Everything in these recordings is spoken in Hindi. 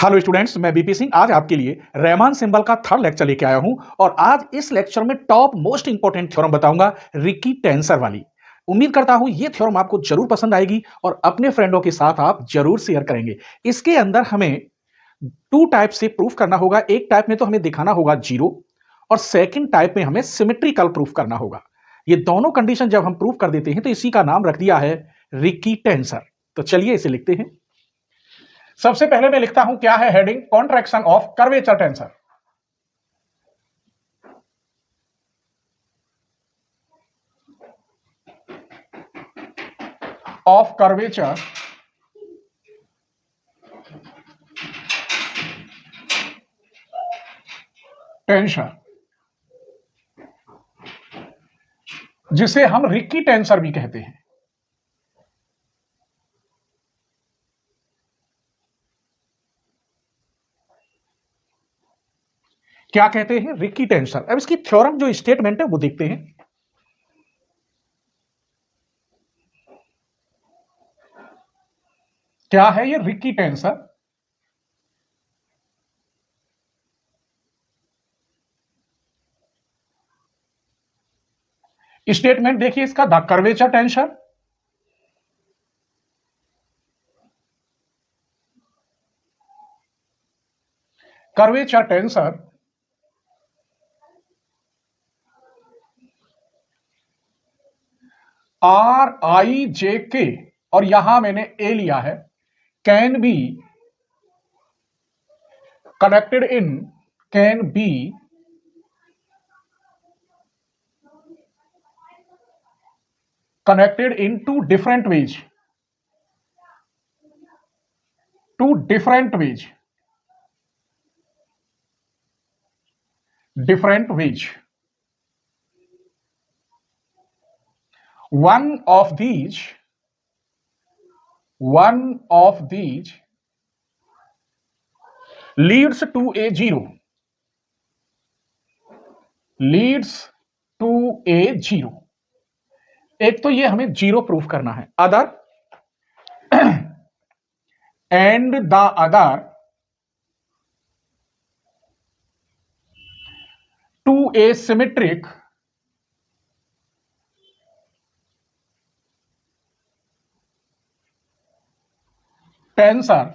हेलो स्टूडेंट्स, मैं बीपी सिंह आज आपके लिए रहमान सिंबल का थर्ड लेक्चर लेके आया हूं और आज इस लेक्चर में टॉप मोस्ट इंपॉर्टेंट थ्योरम बताऊंगा रिक्की टेंसर वाली। उम्मीद करता हूं ये थ्योरम आपको जरूर पसंद आएगी और अपने फ्रेंडों के साथ आप जरूर शेयर करेंगे। इसके अंदर हमें टू टाइप से प्रूफ करना होगा। एक टाइप में तो हमें दिखाना होगा जीरो और सेकेंड टाइप में हमें सिमेट्रिकल प्रूफ करना होगा। ये दोनों कंडीशन जब हम प्रूफ कर देते हैं तो इसी का नाम रख दिया है रिक्की टेंसर। तो चलिए इसे लिखते हैं। सबसे पहले मैं लिखता हूं क्या है heading, contraction of curvature tensor. Of curvature tensor, जिसे हम रिक्की टेंसर भी कहते हैं। क्या कहते हैं? Ricci tensor. अब इसकी थ्योरम जो स्टेटमेंट है वो देखते हैं। क्या है ये रिक्की टेंसर? स्टेटमेंट देखिए इसका, the curvature tensor curvature tensor RIJK, और यहां मैंने ए लिया है, can be connected in, can be connected in two different ways, different ways. One of these leads to a zero, एक तो ये हमें जीरो प्रूफ करना है, other and the other to a symmetric tensor,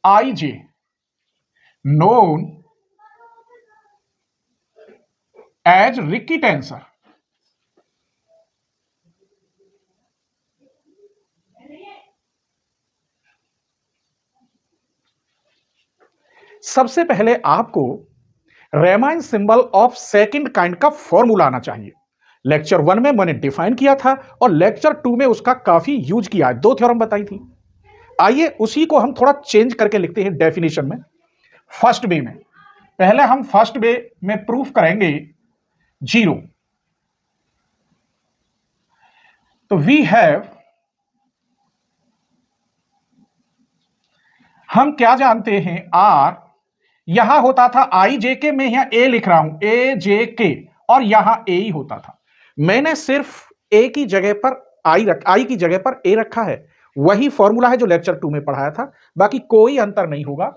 IJ known as Ricci tensor. सबसे पहले आपको रहमान सिंबल ऑफ सेकंड काइंड का फॉर्मूला आना चाहिए। लेक्चर 1 में मैंने डिफाइन किया था और लेक्चर 2 में उसका काफी यूज किया है, दो थ्योरम बताई थी। आइए उसी को हम थोड़ा चेंज करके लिखते हैं डेफिनेशन में। फर्स्ट वे में, पहले हम फर्स्ट वे में प्रूफ करेंगे जीरो। तो वी हैव, हम क्या जानते हैं, आर, यहां होता था IJK में, यहां ए लिख रहा हूं, AJK, और यहां ए ही होता था। मैंने सिर्फ ए की जगह पर आई की जगह पर ए रखा है। वही फॉर्मूला है जो लेक्चर 2 में पढ़ाया था, बाकी कोई अंतर नहीं होगा।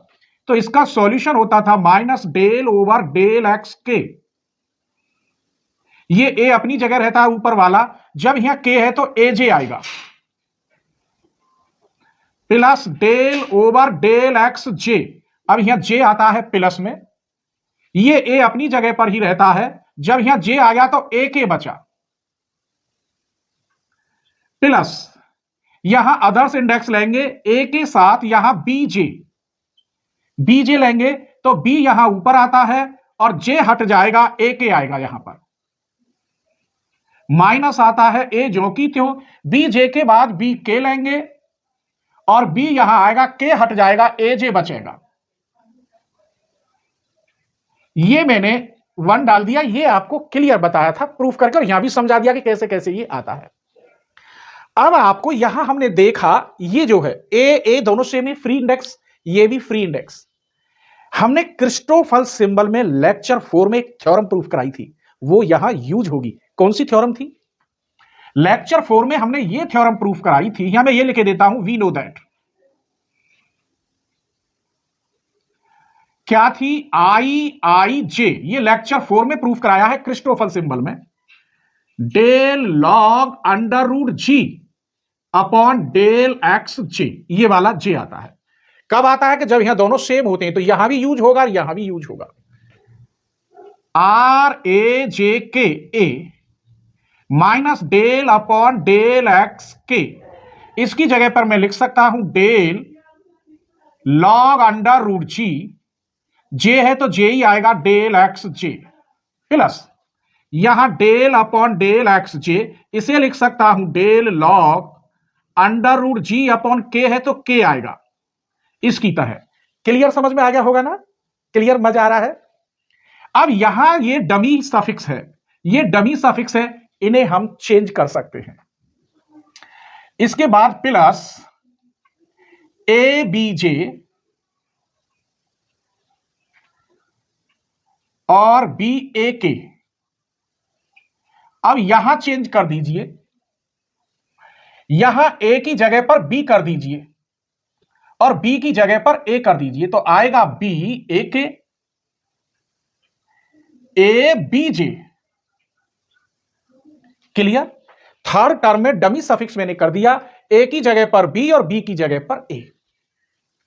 तो इसका सॉल्यूशन होता था minus del over del x k. ये ए अपनी जगह रहता है ऊपर वाला, जब यहां के है तो AJ आएगा, plus del over del x J. अब यहां जे आता है प्लस में, ये ए अपनी जगह पर ही रहता है, जब यहां जे आ गया तो ए के बचा, प्लस यहां अदर्स इंडेक्स लेंगे ए के साथ, यहां बीजे लेंगे तो बी यहां ऊपर आता है और जे हट जाएगा, ए के आएगा, यहां पर माइनस आता है, ए जो की त्यों, बी जे के बाद बी के लेंगे और बी यहां आएगा, के हट जाएगा, ए जे बचेगा। ये मैंने 1 डाल दिया, ये आपको क्लियर बताया था प्रूफ करके, और यहां भी समझा दिया कि कैसे कैसे ये आता है। अब आपको यहां हमने देखा, ये जो है ए दोनों सेम ही, फ्री इंडेक्स, ये भी फ्री इंडेक्स। हमने क्रिस्टोफल सिंबल में लेक्चर 4 में एक थ्योरम प्रूफ कराई थी, वो यहां यूज होगी। कौन सी थ्योरम थी? लेक्चर 4 में हमने ये थ्योरम प्रूफ कराई थी, यहां मैं ये लिखे देता हूं, वी नो दैट। क्या थी? आई जे, ये लेक्चर 4 में प्रूफ कराया है क्रिस्टोफल सिंबल में। Del log under root G upon del x J, ये वाला जे आता है। कब आता है? कि जब यहां दोनों सेम होते हैं, तो यहां भी यूज होगा और यहां भी यूज होगा। Are A J K A minus del upon del x K, इसकी जगह पर मैं लिख सकता हूं del log under root G, J है तो जे ही आएगा, डेल एक्स जे प्लस यहां del upon del x J, इसे लिख सकता हूं del log under root G upon K है तो के आएगा इसकी तरह। क्लियर? समझ में आ गया होगा ना? क्लियर? मजा आ रहा है? अब यहां ये डमी सफिक्स है, ये डमी सफिक्स है, इन्हें हम चेंज कर सकते हैं। इसके बाद प्लस ए बी जे और बी ए के, अब यहां चेंज कर दीजिए, यहां ए की जगह पर बी कर दीजिए और बी की जगह पर ए कर दीजिए, तो आएगा B A K A B J. Clear? Third term में डमी सफिक्स मैंने कर दिया, ए की जगह पर बी और बी की जगह पर ए।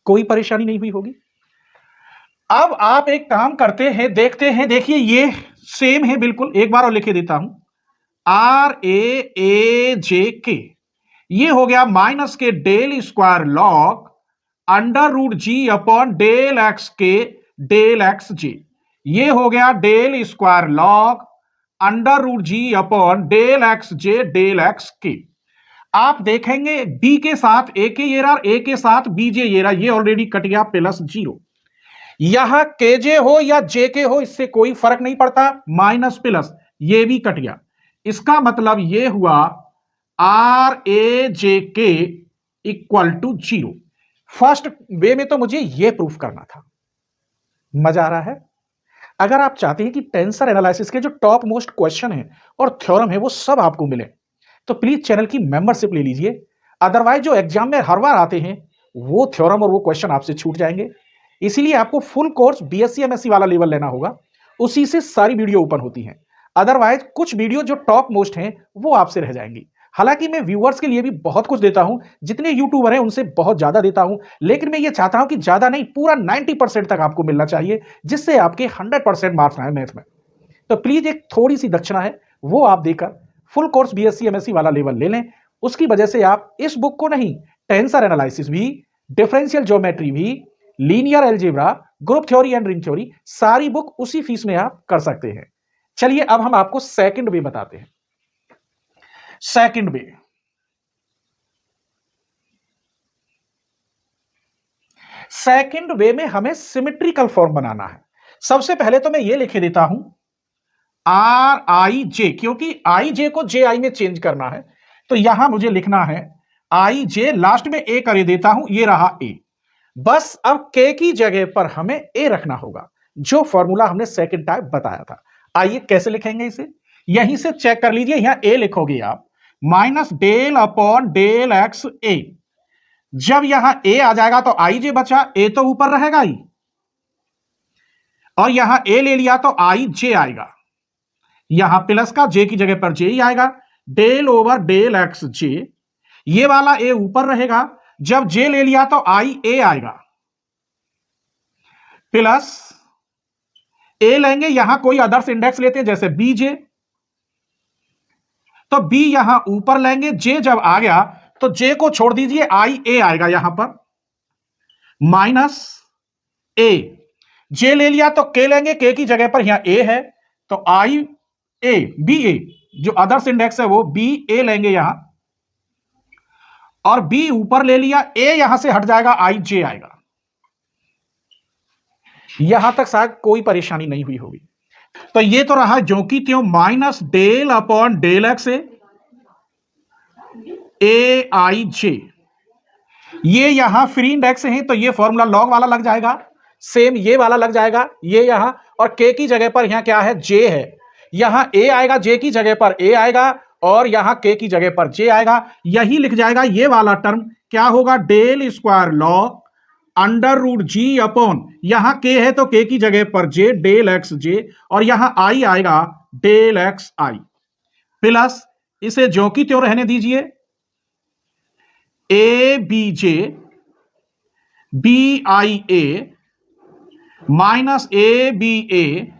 कोई परेशानी नहीं हुई होगी। अब आप एक काम करते हैं, देखते हैं, देखिए ये सेम है बिल्कुल, एक बार और लिखे देता हूं, आर ए जे के, ये हो गया माइनस के del square log under root G upon del x K del x J, ये हो गया del square log under root G upon del x J del x K. आप देखेंगे बी के साथ ए के ये रहा, ए के साथ बी जे ये रहा, ये ऑलरेडी कट गया, प्लस जीरो। यहां के जे हो या जे के हो, इससे कोई फर्क नहीं पड़ता, माइनस प्लस ये भी कट गया। इसका मतलब ये हुआ are A J K equal to zero. First way में तो मुझे यह प्रूफ करना था। मजा आ रहा है? अगर आप चाहते हैं कि टेंसर एनालिसिस के जो टॉप मोस्ट क्वेश्चन है और थ्योरम है वो सब आपको मिले, तो प्लीज चैनल की मेंबरशिप ले लीजिए। अदरवाइज जो एग्जाम में हर बार आते हैं वो थ्योरम और वो क्वेश्चन आपसे छूट जाएंगे। इसीलिए आपको फुल कोर्स बीएससी एमएससी वाला लेवल लेना होगा, उसी से सारी वीडियो ओपन होती हैं। अदरवाइज कुछ वीडियो जो टॉप मोस्ट हैं वो आपसे रह जाएंगी। हालांकि मैं व्यूअर्स के लिए भी बहुत कुछ देता हूं, जितने यूट्यूबर हैं उनसे बहुत ज्यादा देता हूं, लेकिन मैं ये चाहता हूं कि ज्यादा नहीं, पूरा 90% तक आपको मिलना चाहिए, जिससे आपके 100% मार्क्स आए मैथ में। तो प्लीज एक थोड़ी सी दक्षिणा है, वो आप देकर फुल कोर्स बीएससी एमएससी वाला लेवल ले लें। उसकी वजह से आप इस बुक को नहीं, टेंसर एनालिसिस भी, डिफरेंशियल ज्योमेट्री भी, linear algebra, group theory and ring theory, सारी बुक उसी फीस में आप कर सकते हैं। चलिए अब हम आपको सेकंड वे बताते हैं। सेकंड वे, सेकंड वे में हमें सिमेट्रिकल फॉर्म बनाना है। सबसे पहले तो मैं ये लिखे देता हूं आर आई जे, क्योंकि आई जे को जे आई में चेंज करना है, तो यहां मुझे लिखना है आई जे, लास्ट में ए कर देता हूं, ये रहा ए। बस अब के की जगह पर हमें ए रखना होगा, जो फॉर्मूला हमने सेकंड टाइप बताया था। आइए कैसे लिखेंगे इसे, यहीं से चेक कर लीजिए। यहां ए लिखोगे आप, minus del upon del X A. जब यहां ए आ जाएगा तो आई जे बचा, ए तो ऊपर रहेगा ही, और यहां ए ले लिया तो आई जे आएगा, यहां प्लस का जे की जगह पर जे ही आएगा, del over del x J, ये वाला ए ऊपर रहेगा, जब जे ले लिया तो आई ए आएगा, प्लस ए लेंगे, यहां कोई अदर्स इंडेक्स लेते हैं जैसे बी जे, तो बी यहां ऊपर लेंगे, जे जब आ गया तो जे को छोड़ दीजिए, आई ए आएगा यहां पर, माइनस ए, जे ले लिया तो के लेंगे, के की जगह पर यहां ए है तो आई ए, बी ए, जो अदर्स इंडेक्स है वो बी ए लेंगे यहां, और बी ऊपर ले लिया, ए यहां से हट जाएगा, आई जे आएगा। यहां तक शायद कोई परेशानी नहीं हुई होगी। तो ये तो रहा जो कि त्यों, minus del upon del X A I J, ये यहां फ्री इंडेक्स है तो ये फॉर्मूला लॉग वाला लग जाएगा, सेम ये वाला लग जाएगा, ये यहां, और के की जगह पर यहां क्या है, जे है, यहां ए आएगा, जे की जगह पर ए आएगा, और यहां के की जगह पर जे आएगा, यही लिख जाएगा ये वाला टर्म क्या होगा, del square log under root G upon, यहां के है तो के की जगह पर जे, डेल एक्स जे, और यहां आई आएगा डेल एक्स आई, प्लस इसे ज्यों की त्यों रहने दीजिए, A B J B I A minus A B A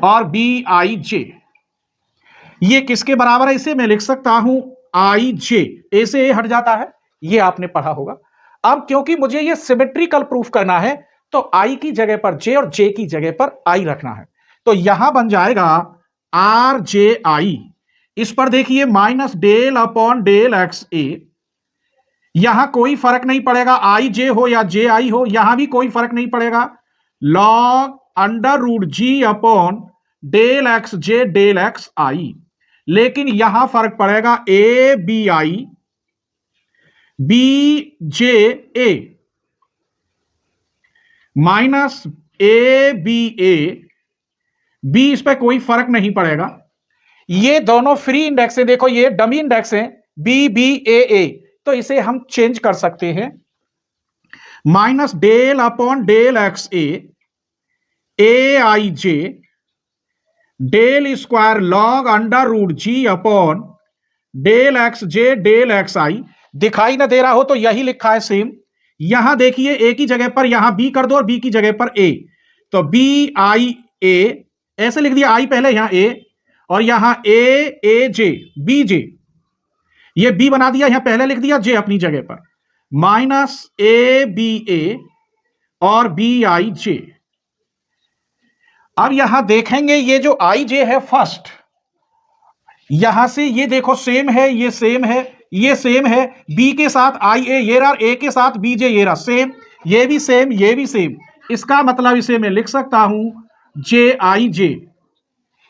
और बी आई जे, ये किसके बराबर है, इसे मैं लिख सकता हूं आई जे, ए से ए हट जाता है, ये आपने पढ़ा होगा। अब क्योंकि मुझे ये सिमेट्रिकल प्रूफ करना है तो आई की जगह पर जे और जे की जगह पर आई रखना है, तो यहां बन जाएगा आर जे आई, इस पर देखिए minus del upon del X A, यहां कोई फर्क नहीं पड़ेगा, आई जे हो या जे आई हो, यहां भी कोई फर्क नहीं पड़ेगा, log under root G upon del x J del x I, लेकिन यहां फर्क पड़ेगा A B I B J A minus A B A B, इस पर कोई फर्क नहीं पड़ेगा, ये दोनों फ्री इंडेक्स है, देखो ये डमी इंडेक्स है बी बी ए, तो इसे हम चेंज कर सकते हैं, minus del upon del X A I J del square log under root G upon del x J del x I, दिखाई ना दे रहा हो तो यही लिखा है सेम, यहां देखिए ए की जगह पर यहां बी कर दो और बी की जगह पर ए, तो बी आई ए ऐसे लिख दिया, आई पहले यहां ए और यहां ए जे बी जे, ये बी बना दिया, यहां पहले लिख दिया जे अपनी जगह पर, माइनस ए बी ए और बी आई जे। अब यहां देखेंगे ये जो आई जे है फर्स्ट, यहां से ये देखो सेम है, ये सेम है, ये सेम है, बी के साथ आई ए ये रहा, ए के साथ बी जे ये रहा, सेम, ये भी सेम, ये भी सेम, इसका मतलब इसे मैं लिख सकता हूं जे आई जे,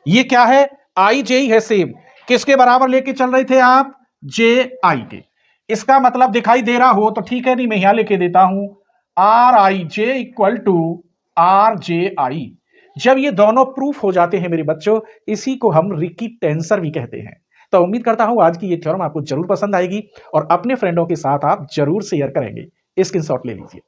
ये क्या है आई जे ही है सेम, किसके बराबर लेके चल रहे थे आप, जे आई के, इसका मतलब दिखाई दे रहा हो तो ठीक है, नहीं मैं यहां लेके देता हूं R I J equal to R J I. जब ये दोनों प्रूफ हो जाते हैं मेरे बच्चों, इसी को हम रिकी टेंसर भी कहते हैं। तो उम्मीद करता हूं आज की ये थ्योरम आपको जरूर पसंद आएगी और अपने फ्रेंडों के साथ आप जरूर शेयर करेंगे, स्क्रीनशॉट ले लीजिए।